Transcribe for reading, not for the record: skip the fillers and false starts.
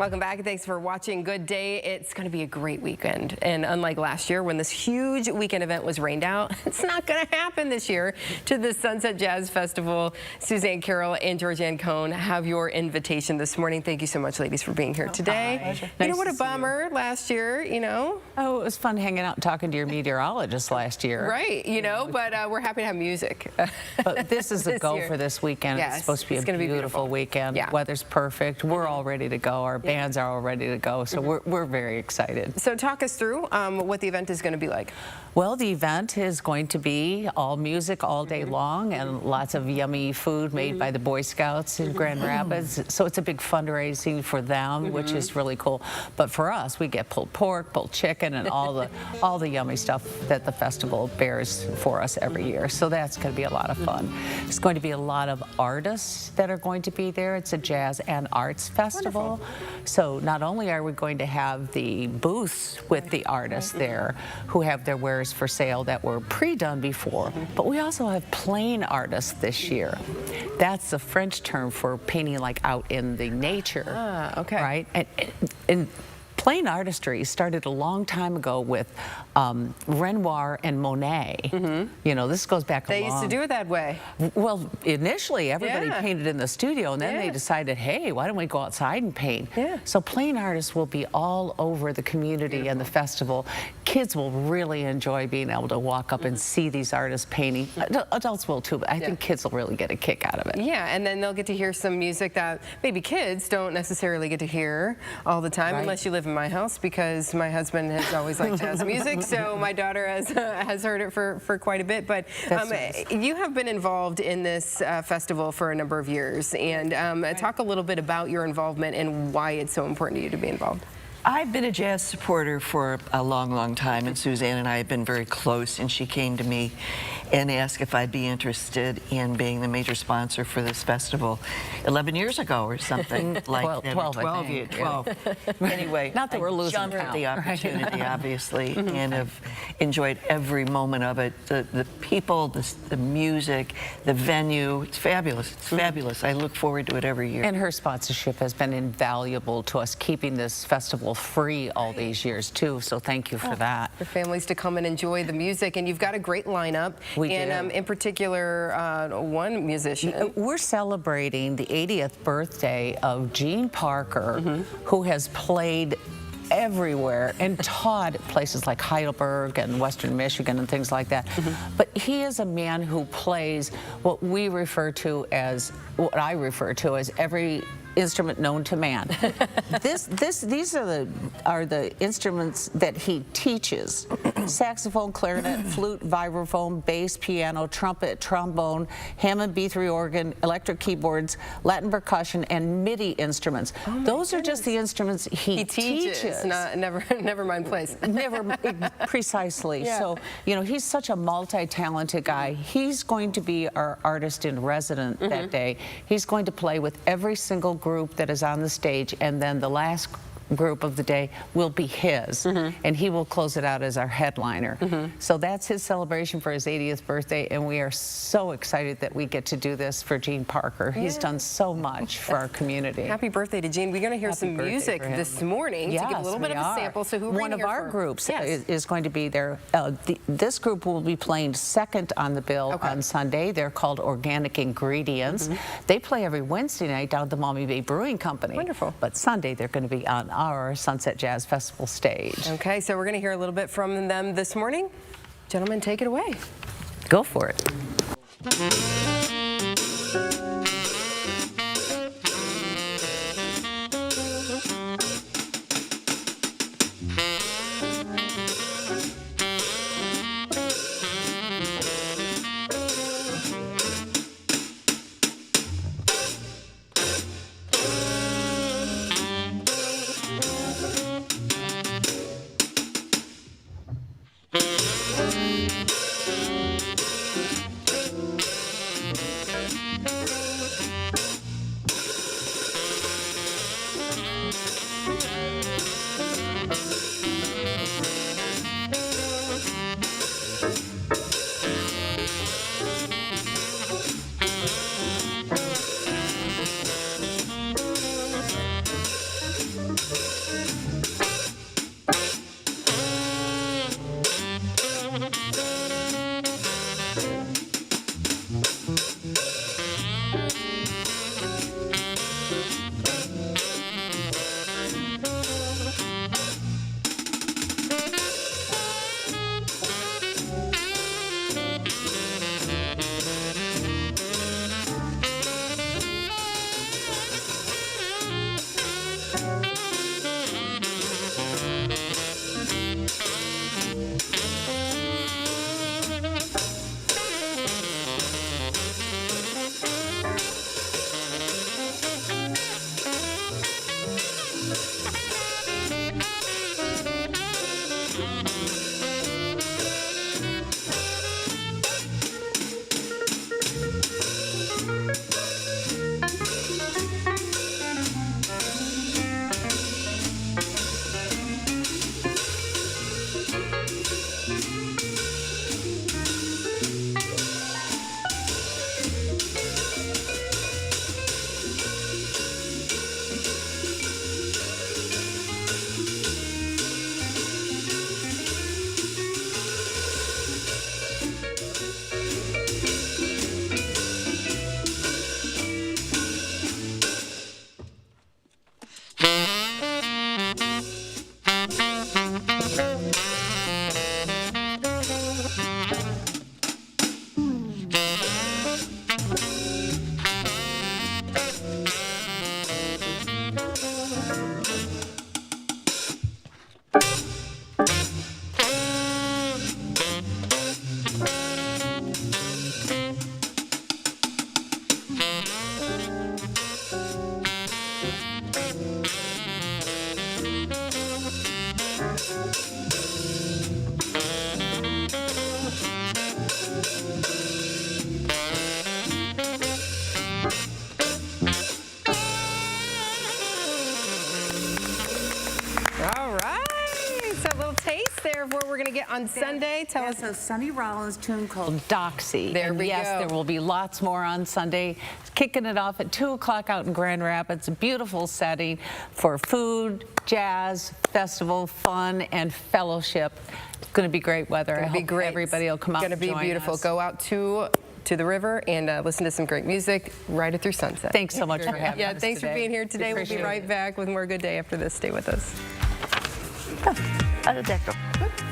Welcome back. Thanks for watching. Good day. It's going to be a great weekend. And unlike last year when this huge weekend event was rained out, it's not going to happen this year to the Sunset Jazz Festival. Suzanne, Carrol, and Georganne Kohn have your invitation this morning. Thank you so much, ladies, for being here today. You know, what a bummer last year, you know. Oh, it was fun hanging out and talking to your meteorologist last year. Right, you know, but we're happy to have music. But this is a go for this weekend. Yes, it's supposed to be a beautiful weekend. Yeah. Weather's perfect. We're all ready to go. Our bands are all ready to go. So we're very excited. So talk us through what the event is going to be like. Well, the event is going to be all music all day long and lots of yummy food made by the Boy Scouts in Grand Rapids. So it's a big fundraising for them, which is really cool. But for us, we get pulled pork, pulled chicken, and all the yummy stuff that the festival bears for us every year. So that's going to be a lot of fun. There's going to be a lot of artists that are going to be there. It's a jazz and arts festival. Wonderful. So not only are we going to have the booths with the artists there who have their wares for sale that were pre-done before, but we also have plain artists this year. That's the French term for painting like out in the nature. Ah, okay. Right? And plain artistry started a long time ago with Renoir and Monet. You know, this goes back a long... They used to do it that way. Well, initially everybody painted in the studio, and then they decided, hey, why don't we go outside and paint? So plain artists will be all over the community and the festival. Kids will really enjoy being able to walk up and see these artists painting. Adults will too, but I think kids will really get a kick out of it. Yeah, and then they'll get to hear some music that maybe kids don't necessarily get to hear all the time, unless you live in my house, because my husband has always liked jazz music, so my daughter has heard it for quite a bit. But you have been involved in this festival for a number of years, and talk a little bit about your involvement and why it's so important to you to be involved. I've been a jazz supporter for a long, long time, and Suzanne and I have been very close, and she came to me and asked if I'd be interested in being the major sponsor for this festival 11 years ago or something like that. 12. Anyway, not that we're losing jumped at the opportunity, obviously, Mm-hmm. and have enjoyed every moment of it. The people, the music, the venue, it's fabulous. It's fabulous. I look forward to it every year. And her sponsorship has been invaluable to us, keeping this festival free all these years too, so thank you for that. For families to come and enjoy the music, and you've got a great lineup. We and do. In particular, one musician. We're celebrating the 80th birthday of Gene Parker, who has played everywhere and taught at places like Heidelberg and Western Michigan and things like that. But he is a man who plays what I refer to as every instrument known to man. These are the instruments that he teaches: saxophone, clarinet, flute, vibraphone, bass, piano, trumpet, trombone, Hammond B3 organ, electric keyboards, Latin percussion, and MIDI instruments. Those are just the instruments he teaches. Never mind plays. Precisely. So, you know, he's such a multi-talented guy. He's going to be our artist in resident that day. He's going to play with every single group that is on the stage, and then the last group of the day will be his, and he will close it out as our headliner. So that's his celebration for his 80th birthday, and we are so excited that we get to do this for Gene Parker. He's done so much for our community. Happy birthday to Gene. We're going to hear some music this morning to give a little bit of a sample. So who one of our groups is going to be there. This group will be playing second on the bill on Sunday. They're called Organic Ingredients. They play every Wednesday night down at the Maumee Bay Brewing Company. Wonderful. But Sunday they're going to be on our Sunset Jazz Festival stage. Okay, so we're going to hear a little bit from them this morning. Gentlemen, take it away. Go for it. get on Sunday? Tell us. That's a Sonny Rollins tune called Doxy. There and we yes, go. there will be lots more on Sunday. Kicking it off at 2 o'clock out in Grand Rapids. A beautiful setting for food, jazz, festival, fun, and fellowship. It's going to be great weather. I hope everybody will come out and It's going to be join beautiful. us. Go out to the river and listen to some great music, ride it through sunset. Thanks so much for having us thanks for today. being here today. We'll be Appreciate right it. back with more Good Day after this. Stay with us. How did that go?